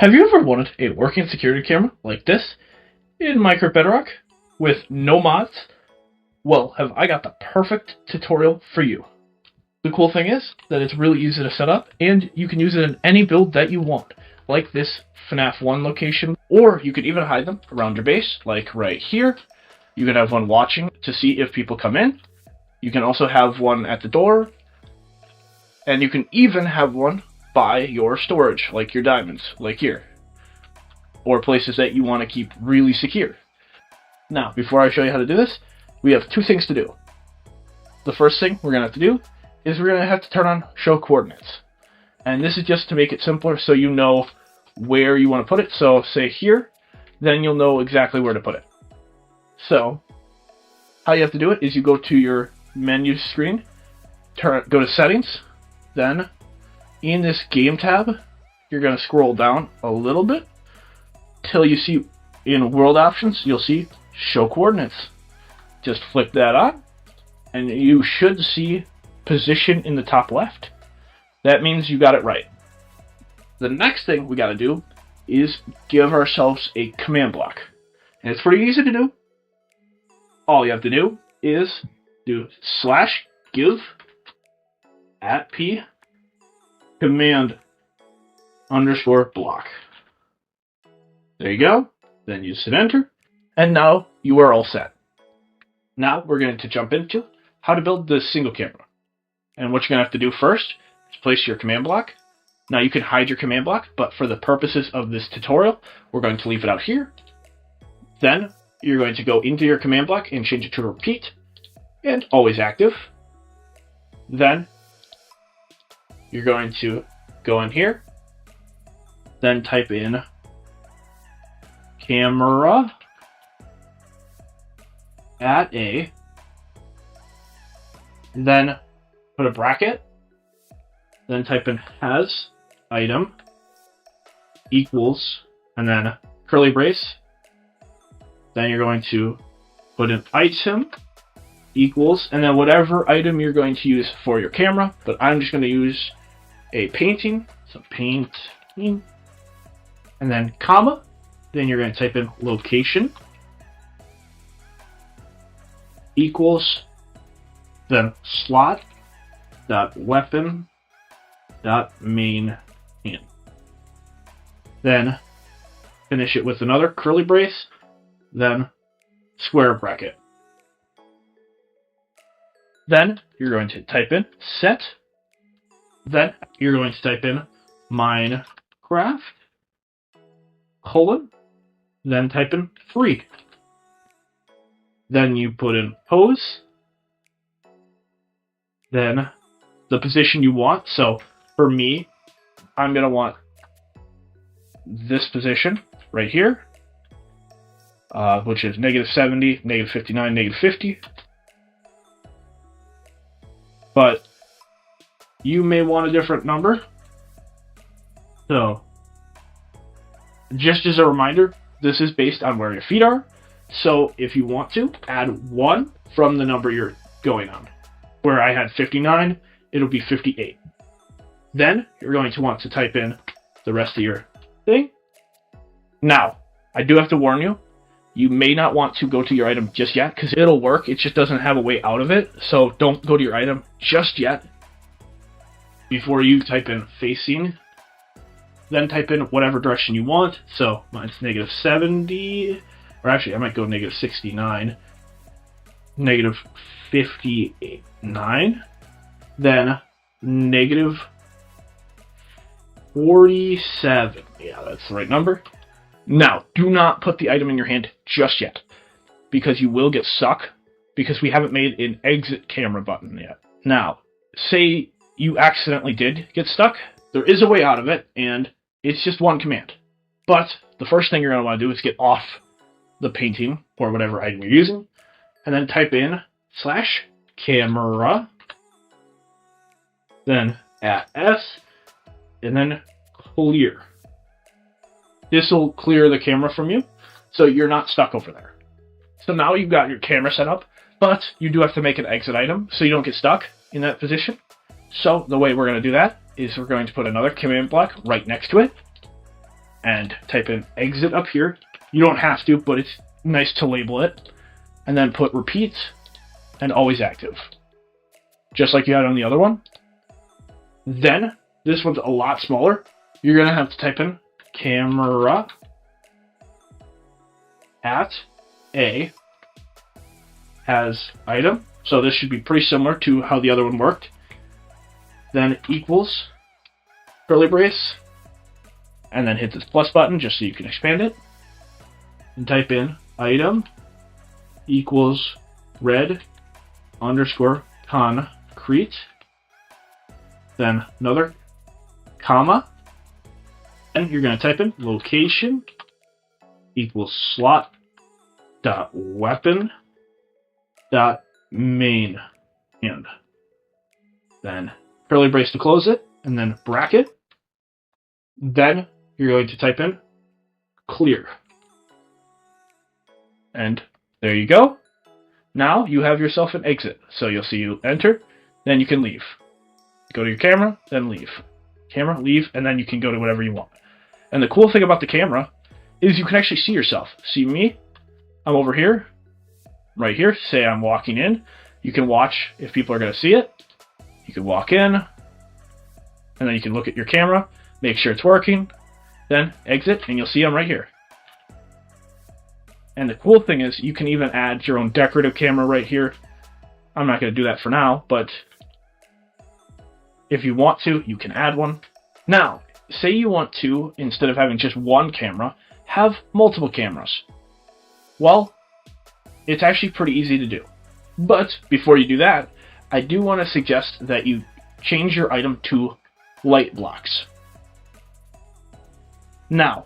Have you ever wanted a working security camera like this in Minecraft Bedrock with no mods? Well, have I got the perfect tutorial for you. The cool thing is that it's really easy to set up, and you can use it in any build that you want, like this FNAF 1 location, or you could even hide them around your base, like right here. You can have one watching to see if people come in. You can also have one at the door, and you can even have one by your storage, like your diamonds, like here, or places that you want to keep really secure. Now, before I show you how to do this, we have two things to do. The first thing we're going to have to do is we're going to have to turn on show coordinates. And this is just to make it simpler so you know where you want to put it. So say here, then you'll know exactly where to put it. So how you have to do it is you go to your menu screen, go to settings, then in this game tab, you're going to scroll down a little bit till you see in world options, you'll see show coordinates. Just flick that on and you should see position in the top left. That means you got it right. The next thing we got to do is give ourselves a command block. And it's pretty easy to do. All you have to do is do /give @p command _block. There you go. Then you hit enter. And now you are all set. Now we're going to jump into how to build the single camera. And what you're going to have to do first is place your command block. Now you can hide your command block, but for the purposes of this tutorial, we're going to leave it out here. Then you're going to go into your command block and change it to repeat and always active. Then you're going to go in here, then type in camera at a, then put a bracket, then type in has item equals, and then curly brace. Then you're going to put an item equals, and then whatever item you're going to use for your camera, but I'm just going to use a painting, so painting, and then comma, then you're going to type in location equals, then slot.weapon.mainhand. Then finish it with another curly brace, then square bracket. Then you're going to type in set. Then you're going to type in Minecraft colon. Then type in 3. Then you put in pose. Then the position you want. So for me, I'm going to want this position right here, which is -70, -59, -50. But you may want a different number. So just as a reminder, this is based on where your feet are. So if you want to, add 1 from the number you're going on. Where I had 59, it'll be 58. Then you're going to want to type in the rest of your thing. Now, I do have to warn you, you may not want to go to your item just yet, because it'll work, it just doesn't have a way out of it. So don't go to your item just yet. Before you type in facing, then type in whatever direction you want. So mine's -70, or actually I might go -69, -59, then -47. Yeah, that's the right number. Now, do not put the item in your hand just yet, because you will get stuck, because we haven't made an exit camera button yet. Now, say you accidentally did get stuck, there is a way out of it, and it's just one command. But the first thing you're going to want to do is get off the painting, or whatever item you're using, and then type in /camera, then @s, and then clear. This will clear the camera from you, so you're not stuck over there. So now you've got your camera set up, but you do have to make an exit item so you don't get stuck in that position. So the way we're going to do that is we're going to put another command block right next to it. and type in exit up here. You don't have to, but it's nice to label it. And then put repeat and always active, just like you had on the other one. Then, this one's a lot smaller. You're going to have to type in camera at a hasitem. So this should be pretty similar to how the other one worked. Then equals curly brace, and then hit this plus button just so you can expand it. And type in item equals red underscore concrete. Then another comma. And you're going to type in location equals slot.weapon.mainhand. Then curly brace to close it, and then bracket. Then you're going to type in clear. And there you go. Now you have yourself an exit. So you'll see you enter, then you can leave. Go to your camera, then leave. Camera, leave, and then you can go to whatever you want. And the cool thing about the camera is you can actually see yourself. See me? I'm over here, right here. Say I'm walking in. You can watch if people are going to see it. You can walk in, and then you can look at your camera, make sure it's working, then exit, and you'll see I'm right here. And the cool thing is you can even add your own decorative camera right here. I'm not going to do that for now, but if you want to, you can add one. Now, say you want to, instead of having just one camera, have multiple cameras. Well, it's actually pretty easy to do. But before you do that, I do want to suggest that you change your item to light blocks. Now,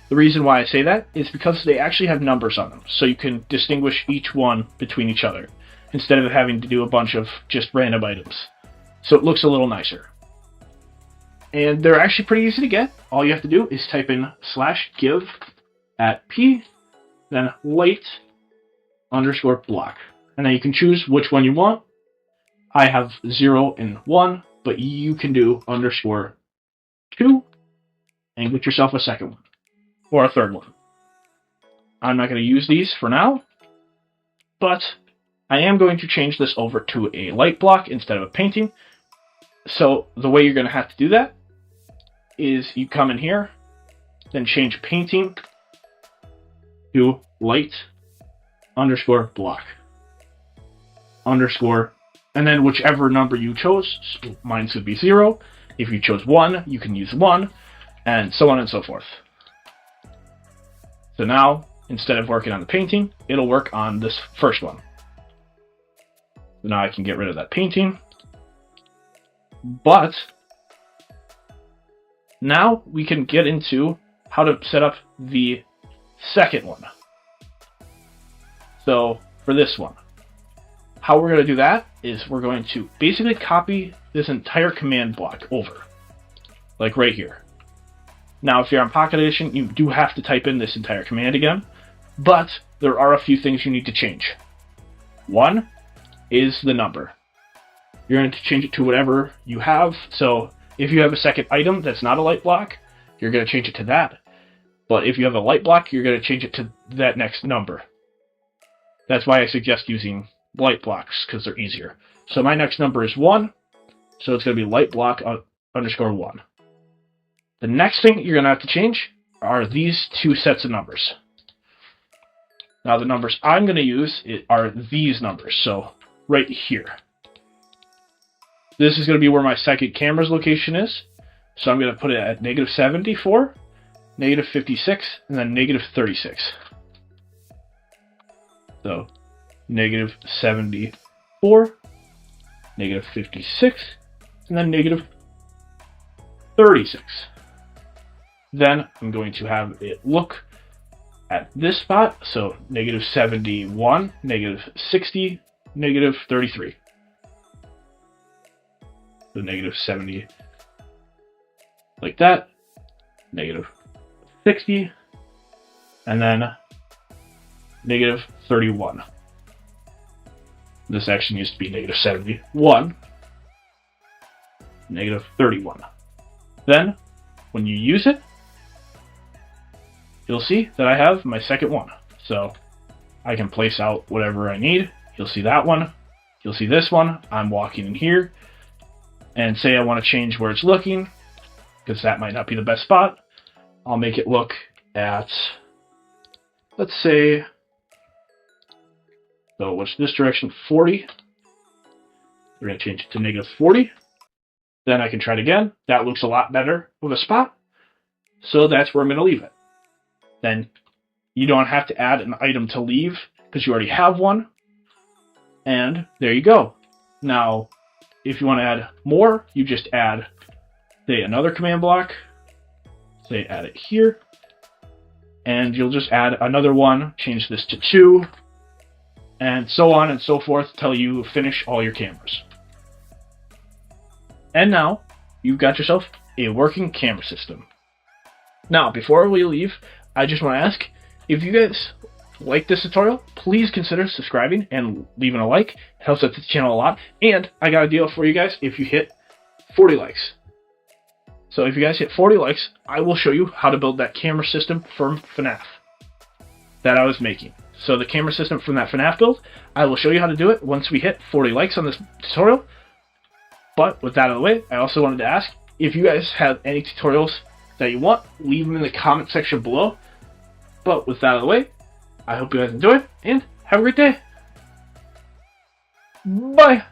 the reason why I say that is because they actually have numbers on them, so you can distinguish each one between each other, instead of having to do a bunch of just random items. So it looks a little nicer. And they're actually pretty easy to get. All you have to do is type in /give at p, then light underscore block. And then you can choose which one you want. I have 0 and 1, but you can do _2 and get yourself a second one. Or a third one. I'm not going to use these for now, but I am going to change this over to a light block instead of a painting. So the way you're going to have to do that is you come in here, then change painting to light underscore block underscore, and then whichever number you chose. Mine should be 0. If you chose 1, you can use 1, and so on and so forth. So now, instead of working on the painting, it'll work on this first one. So now I can get rid of that painting. But now we can get into how to set up the second one. So for this one, how we're going to do that is we're going to basically copy this entire command block over, like right here. Now, if you're on Pocket Edition, you do have to type in this entire command again, but there are a few things you need to change. One is the number. You're going to change it to whatever you have. So if you have a second item that's not a light block, you're going to change it to that. But if you have a light block, you're going to change it to that next number. That's why I suggest using light blocks, because they're easier. So my next number is 1, so it's going to be light block underscore 1. The next thing you're going to have to change are these two sets of numbers. Now the numbers I'm going to use are these numbers, so right here. This is going to be where my second camera's location is, so I'm going to put it at -74, -56, and then -36. So -74, -56, and then -36. Then I'm going to have it look at this spot, so -71, -60, -33. So -70 like that, -60, and then -31. This actually needs to be -71, -31. Then, when you use it, you'll see that I have my second one. So I can place out whatever I need. You'll see that one. You'll see this one. I'm walking in here. And say I want to change where it's looking, because that might not be the best spot. I'll make it look at, let's say, so what's this direction? 40. We're going to change it to negative 40. Then I can try it again. That looks a lot better of a spot. So that's where I'm going to leave it. Then you don't have to add an item to leave because you already have one. And there you go. Now, if you want to add more, you just add, say, another command block. Say, add it here. And you'll just add another one, change this to 2, and so on and so forth till you finish all your cameras. And now, you've got yourself a working camera system. Now, before we leave, I just want to ask, if you guys like this tutorial, please consider subscribing and leaving a like. It helps out the channel a lot. And I got a deal for you guys if you hit 40 likes. So if you guys hit 40 likes, I will show you how to build that camera system from FNAF that I was making. So the camera system from that FNAF build, I will show you how to do it once we hit 40 likes on this tutorial. But with that out of the way, I also wanted to ask, if you guys have any tutorials that you want, leave them in the comment section below. But with that out of the way, I hope you guys enjoyed, and have a great day. Bye!